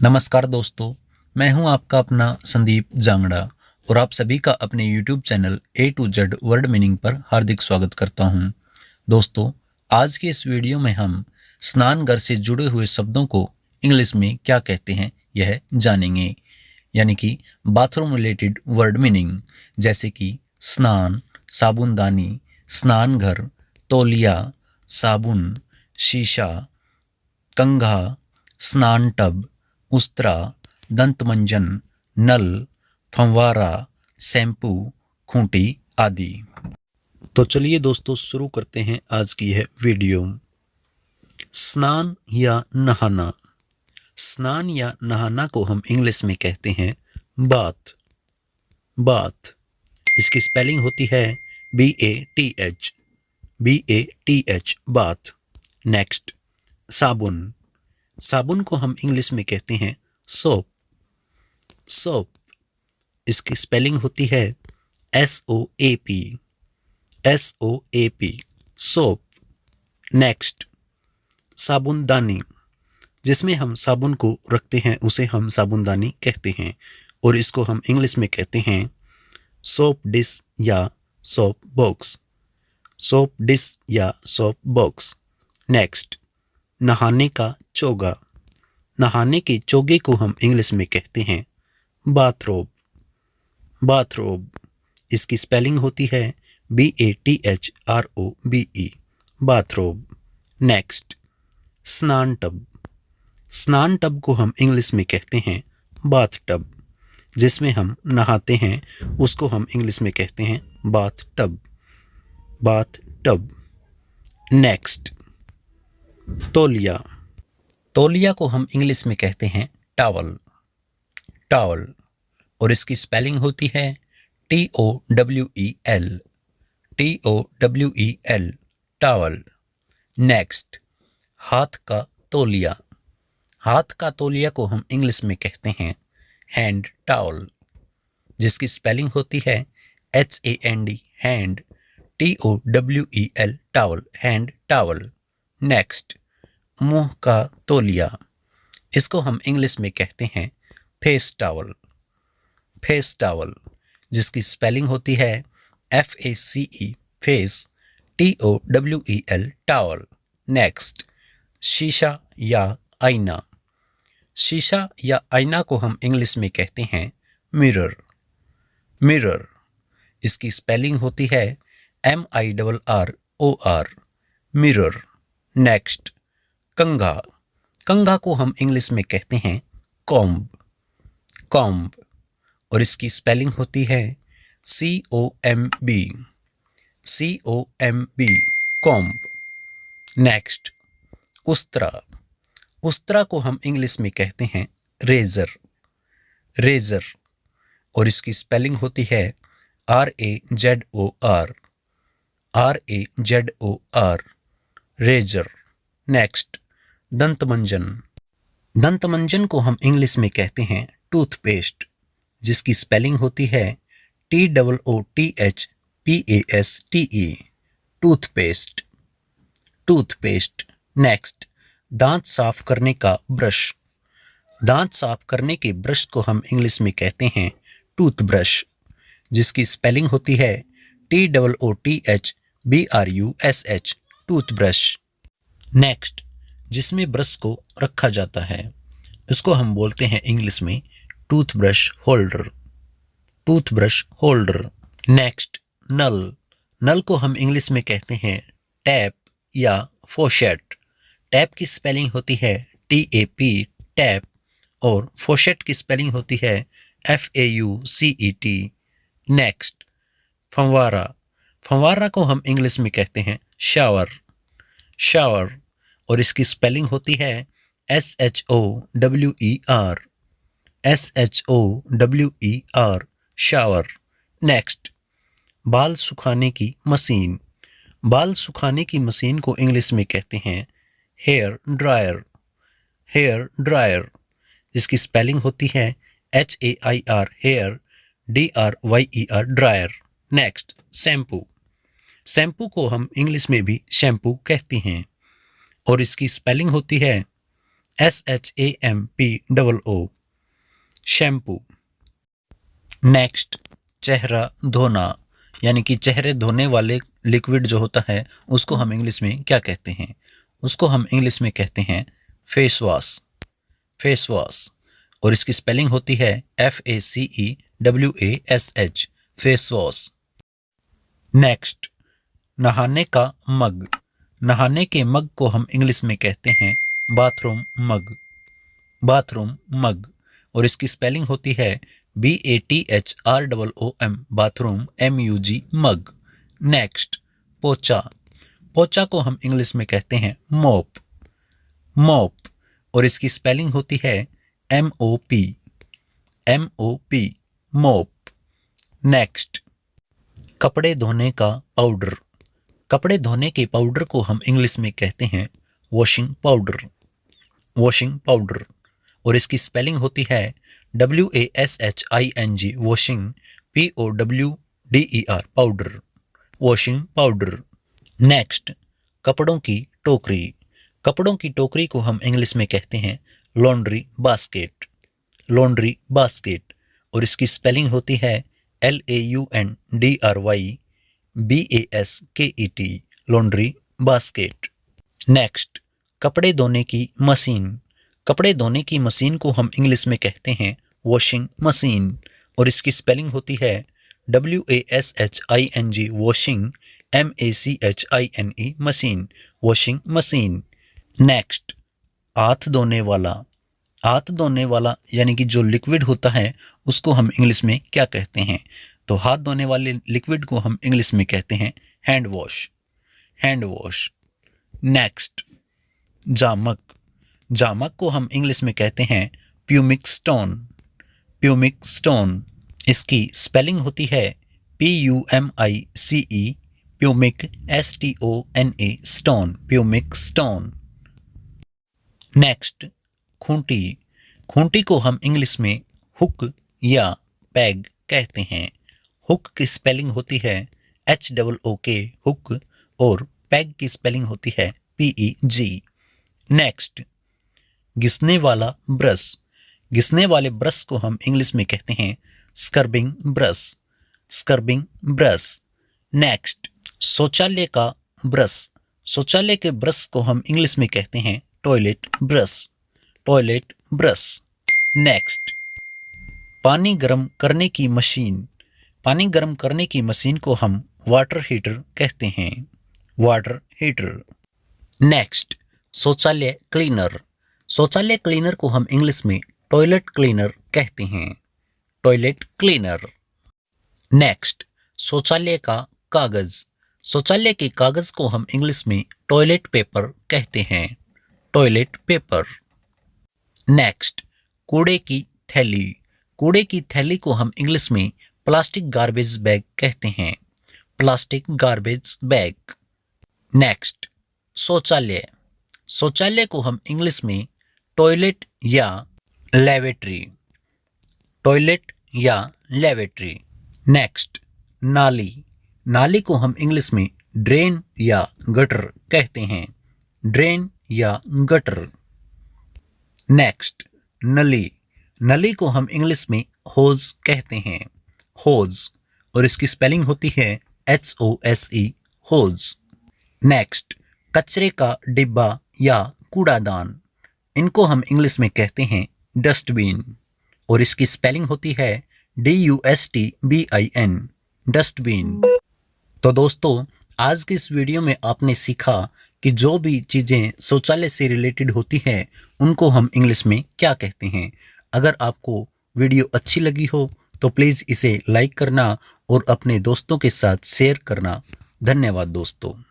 नमस्कार दोस्तों, मैं हूं आपका अपना संदीप जांगड़ा और आप सभी का अपने YouTube channel A to Z word meaning पर हार्दिक स्वागत करता हूं। दोस्तों, आज के इस वीडियो में हम स्नानघर से जुड़े हुए शब्दों को इंग्लिश में क्या कहते हैं यह जानेंगे, यानी कि बाथरूम रिलेटेड वर्ड मीनिंग, जैसे कि स्नान, साबुनदानी, स्नानघर, तौलिया, साबुन, शीशा, कंघा, स्नान टब, उस्तरा, दंतमंजन, नल, फंवारा, शैम्पू, खूंटी आदि। तो चलिए दोस्तों शुरू करते हैं आज की यह वीडियो। स्नान या नहाना। स्नान या नहाना को हम इंग्लिश में कहते हैं बाथ। बाथ, इसकी स्पेलिंग होती है BATH। BATH, bath. नेक्स्ट, साबुन। साबुन को हम इंग्लिश में कहते हैं सोप। सोप, इसकी स्पेलिंग होती है SOAP। SOAP, soap. नेक्स्ट, साबुनदानी। जिसमें हम साबुन को रखते हैं उसे हम साबुनदानी कहते हैं और इसको हम इंग्लिश में कहते हैं सोप डिश या सोप बॉक्स। सोप डिश या सोप बॉक्स। नेक्स्ट, नहाने का चोगा। नहाने के चोगे को हम इंग्लिश में कहते हैं बाथरोब। बाथरोब, इसकी स्पेलिंग होती है BATHROBE, बाथरोब। नेक्स्ट, स्नान टब। स्नान टब को हम इंग्लिश में कहते हैं बाथ टब। जिसमें हम नहाते हैं उसको हम इंग्लिश में कहते हैं bath tub. Bath tub. Next, तौलिया। तौलिया को हम इंग्लिश में कहते हैं टॉवल। टॉवल, और इसकी स्पेलिंग होती है TOWEL। TOWEL, towel. नेक्स्ट, हाथ का तौलिया। हाथ का तौलिया को हम इंग्लिश में कहते हैं हैंड टॉवल। जिसकी स्पेलिंग होती है HAND, hand. TOWEL, towel, hand towel. Next, मुंह का तौलिया। इसको हम इंग्लिश में कहते हैं फेस टॉवल। फेस टॉवल, जिसकी स्पेलिंग होती है FACE, face. TOWEL, towel. Next, शीशा या आईना। शीशा या आईना को हम इंग्लिश में कहते हैं मिरर। मिरर, इसकी स्पेलिंग होती है MIRROR, मिरर। नेक्स्ट, कंघा। कंघा को हम इंग्लिश में कहते हैं कॉम्ब। कॉम्ब, और इसकी स्पेलिंग होती है COMB। COMB, comb. नेक्स्ट, उस्तरा। उस्तरा को हम इंग्लिश में कहते हैं रेजर। रेजर, और इसकी स्पेलिंग होती है RAZOR। RAZOR, razor. नेक्स्ट, दंतमंजन। दंतमंजन को हम इंग्लिश में कहते हैं टूथपेस्ट। जिसकी स्पेलिंग होती है TOOTHPASTE, टूथपेस्ट। टूथपेस्ट। नेक्स्ट, दांत साफ करने का ब्रश। दांत साफ करने के ब्रश को हम इंग्लिश में कहते हैं टूथब्रश। जिसकी स्पेलिंग होती है TOOTHBRUSH, टूथब्रश। नेक्स्ट, जिसमें ब्रश को रखा जाता है इसको हम बोलते हैं इंग्लिश में toothbrush holder. Toothbrush holder. Next, नल। नल को हम इंग्लिश में कहते हैं टैप या फॉशेट। टैप की स्पेलिंग होती है TAP, टैप, और फॉशेट की स्पेलिंग होती है FAUCET। नेक्स्ट, फंवारा। फंवारा को हम इंग्लिश में कहते हैं शावर। शावर, और इसकी स्पेलिंग होती है SHOWER। SHOWER, shower. नेक्स्ट, बाल सुखाने की मशीन। बाल सुखाने की मशीन को इंग्लिश में कहते हैं हेयर ड्रायर। हेयर ड्रायर, जिसकी स्पेलिंग होती है HAIR, hair, DRYER, dryer. Next, shampoo. Shampoo को हम इंग्लिश में भी शैम्पू कहते हैं और इसकी स्पेलिंग होती है SHAMPOO शैम्पू। नेक्स्ट, चेहरा धोना, यानी कि चेहरे धोने वाले लिक्विड जो होता है उसको हम इंग्लिश में क्या कहते हैं? उसको हम इंग्लिश में कहते हैं फेस वॉश। फेस वॉश, और इसकी स्पेलिंग होती है FACEWASH, फेस वॉश। नेक्स्ट, नहाने का मग। नहाने के मग को हम इंग्लिश में कहते हैं बाथरूम मग। बाथरूम मग, और इसकी स्पेलिंग होती है BATHROOM, बाथरूम MUG, मग। नेक्स्ट, पोचा। पोचा को हम इंग्लिश में कहते हैं मॉप। मॉप, और इसकी स्पेलिंग होती है MOP, मॉप। नेक्स्ट, कपड़े धोने का पाउडर। कपड़े धोने के पाउडर को हम इंग्लिश में कहते हैं वॉशिंग पाउडर। वॉशिंग पाउडर, और इसकी स्पेलिंग होती है WASHING, washing POWDER, powder, washing powder. Next, कपड़ों की टोकरी। कपड़ों की टोकरी को हम इंग्लिश में कहते हैं लॉन्ड्री बास्केट। लॉन्ड्री बास्केट, और इसकी स्पेलिंग होती है LAUNDRY BASKET, laundry basket. Next, कपड़े धोने की मशीन। कपड़े धोने की मशीन को हम इंग्लिश में कहते हैं वॉशिंग मशीन, और इसकी स्पेलिंग होती है WASHING, washing MACHINE, machine, washing machine. Next, हाथ धोने वाला। हाथ धोने वाला यानी कि जो लिक्विड होता है उसको हम इंग्लिश में क्या कहते हैं? तो हाथ धोने वाले लिक्विड को हम इंग्लिश में कहते हैं hand wash. Hand wash. Next, जामक। जामक को हम इंग्लिश में कहते हैं प्यूमिक स्टोन। प्यूमिक स्टोन, इसकी स्पेलिंग होती है PUMICE, pumice STONE, stone, pumice stone. Next, Khunti. Khunti को हम इंग्लिश में हुक या पैग कहते हैं। हुक की स्पेलिंग होती है HOOK, हुक, और पैग की स्पेलिंग होती है PEG। नेक्स्ट, घिसने वाला ब्रश। घिसने वाले ब्रश को हम इंग्लिश में कहते हैं scrubbing brush. Scrubbing brush. Next, शौचालय का ब्रश। शौचालय के ब्रश को हम इंग्लिश में कहते हैं toilet brush. Toilet brush. Next, पानी गर्म करने की मशीन। पानी गर्म करने की मशीन को हम वाटर हीटर कहते हैं। Water heater. नेक्स्ट, शौचालय क्लीनर। शौचालय क्लीनर को हम इंग्लिश में टॉयलेट क्लीनर कहते हैं। Toilet cleaner. नेक्स्ट, शौचालय का कागज। शौचालय के कागज को हम इंग्लिश में टॉयलेट पेपर कहते हैं। Toilet paper. नेक्स्ट, कूड़े की थैली। कूड़े की थैली को हम इंग्लिश में प्लास्टिक गार्बेज बैग कहते हैं। Plastic garbage bag. नेक्स्ट, शौचालय। शौचालय को हम इंग्लिश में टॉयलेट या लैवेटरी। टॉयलेट या लैवेटरी। नेक्स्ट, नाली। नाली को हम इंग्लिश में ड्रेन या गटर कहते हैं। ड्रेन या गटर। नेक्स्ट, नली। नली को हम इंग्लिश में होज कहते हैं। होज, और इसकी स्पेलिंग होती है HOSE, होज। नेक्स्ट, कचरे का डिब्बा या कूड़ादान। इनको हम इंग्लिश में कहते हैं डस्टबिन, और इसकी स्पेलिंग होती है DUSTBIN, डस्टबिन। तो दोस्तों, आज की इस वीडियो में आपने सीखा कि जो भी चीज़ें शौचालय से रिलेटेड होती हैं उनको हम इंग्लिश में क्या कहते हैं। अगर आपको वीडियो अच्छी लगी हो तो प्लीज़ इसे लाइक करना और अपने दोस्तों के साथ शेयर करना। धन्यवाद दोस्तों।